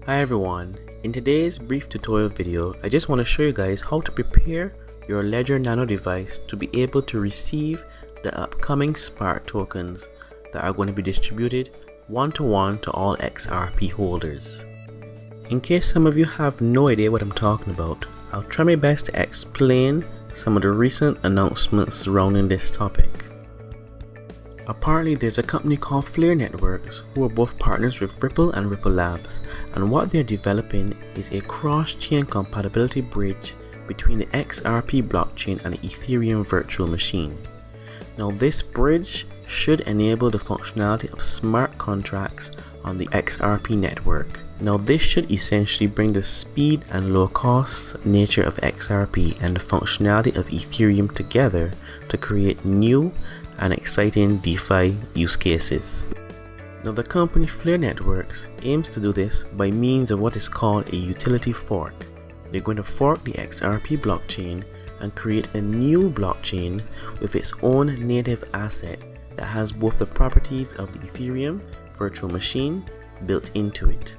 Hi everyone, in today's brief tutorial video I just want to show you guys how to prepare your Ledger Nano device to be able to receive the upcoming Spark tokens that are going to be distributed one-to-one to all XRP holders. In case some of you have no idea what I'm talking about, I'll try my best to explain some of the recent announcements surrounding this topic. Apparently there's a company called FLIR Networks who are both partners with Ripple and Ripple Labs, and what they're developing is a cross-chain compatibility bridge between the XRP blockchain and the Ethereum virtual machine. Now this bridge should enable the functionality of smart contracts on the XRP network. Now this should essentially bring the speed and low cost nature of XRP and the functionality of Ethereum together to create new and exciting DeFi use cases. Now the company FLIR Networks aims to do this by means of what is called a utility fork. They're going to fork the XRP blockchain and create a new blockchain with its own native asset that has both the properties of the Ethereum virtual machine built into it.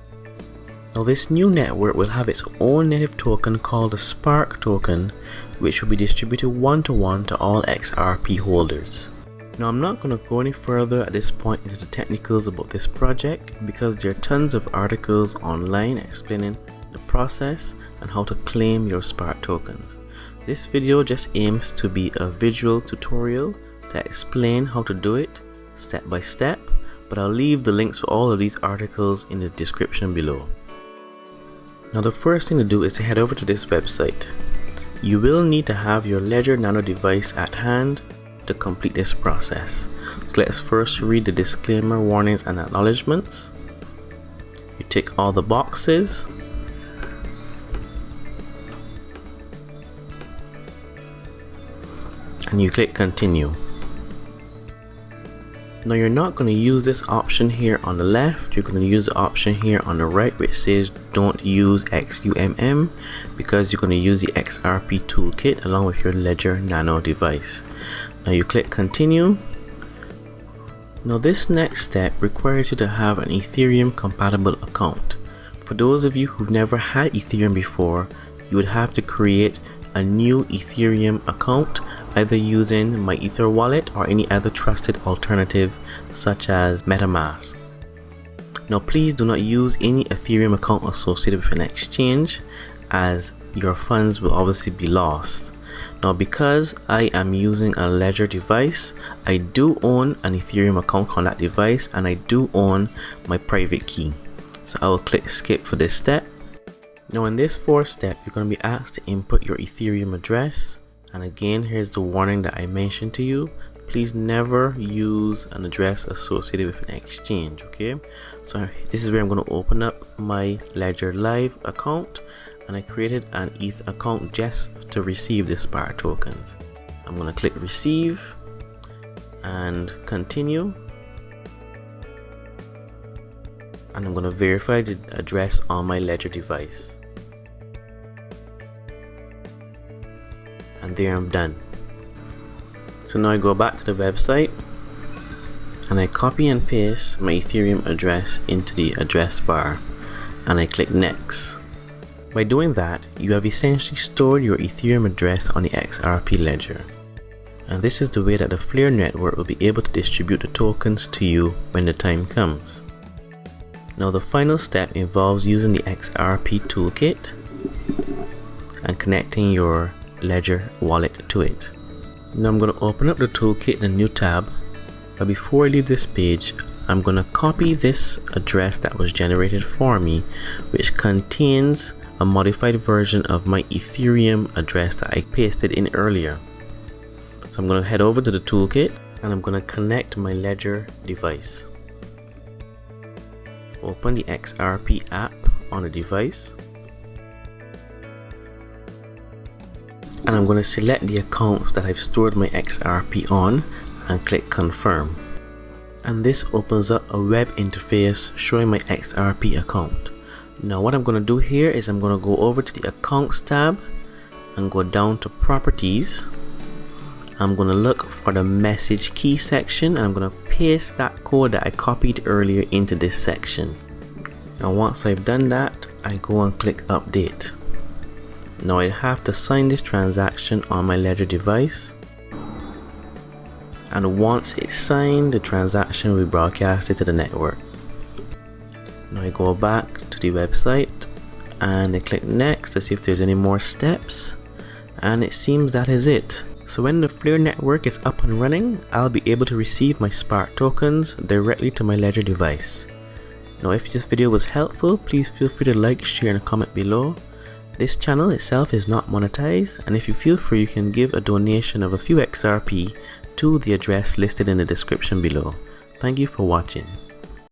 Now this new network will have its own native token called the Spark token, which will be distributed one-to-one to all XRP holders. Now I'm not going to go any further at this point into the technicals about this project because there are tons of articles online explaining the process and how to claim your Spark tokens. This video just aims to be a visual tutorial to explain how to do it step by step, but I'll leave the links for all of these articles in the description below. Now the first thing to do is to head over to this website. You will need to have your Ledger Nano device at hand to complete this process. So let's first read the disclaimer, warnings and acknowledgements. You tick all the boxes. And you click continue. Now you're not going to use this option here on the left, you're going to use the option here on the right which says don't use XUMM because you're going to use the XRP toolkit along with your Ledger Nano device. Now you click continue. Now this next step requires you to have an Ethereum compatible account. For those of you who've never had Ethereum before, you would have to create a new Ethereum account either using my Ether wallet or any other trusted alternative such as MetaMask. Now please do not use any Ethereum account associated with an exchange as your funds will obviously be lost. Now because I am using a Ledger device, I do own an Ethereum account on that device and I do own my private key. So I will click skip for this step. Now in this fourth step, you're going to be asked to input your Ethereum address. And again, here's the warning that I mentioned to you. Please never use an address associated with an exchange, okay? So this is where I'm going to open up my Ledger Live account. And I created an ETH account just to receive the Spark tokens. I'm going to click receive and continue. And I'm going to verify the address on my Ledger device. And there I'm done. So now I go back to the website and I copy and paste my Ethereum address into the address bar and I click next. By doing that, you have essentially stored your Ethereum address on the XRP ledger. And this is the way that the FLIR network will be able to distribute the tokens to you when the time comes. Now the final step involves using the XRP toolkit and connecting your Ledger wallet to it. Now I'm going to open up the toolkit in a new tab, but before I leave this page, I'm going to copy this address that was generated for me, which contains a modified version of my Ethereum address that I pasted in earlier. So I'm going to head over to the toolkit and I'm going to connect my Ledger device. Open the XRP app on the device. And I'm going to select the accounts that I've stored my XRP on and click confirm. And this opens up a web interface showing my XRP account. Now what I'm going to do here is I'm going to go over to the accounts tab and go down to properties. I'm going to look for the message key section and I'm going to paste that code that I copied earlier into this section. Now once I've done that, I go and click update. Now I have to sign this transaction on my Ledger device, and once it's signed, the transaction will be broadcasted to the network. Now I go back to the website and I click next to see if there's any more steps, and it seems that is it. So when the FLIR network is up and running, I'll be able to receive my Spark tokens directly to my Ledger device. Now if this video was helpful, please feel free to like, share and comment below. This channel itself is not monetized, and if you feel free, you can give a donation of a few XRP to the address listed in the description below. Thank you for watching.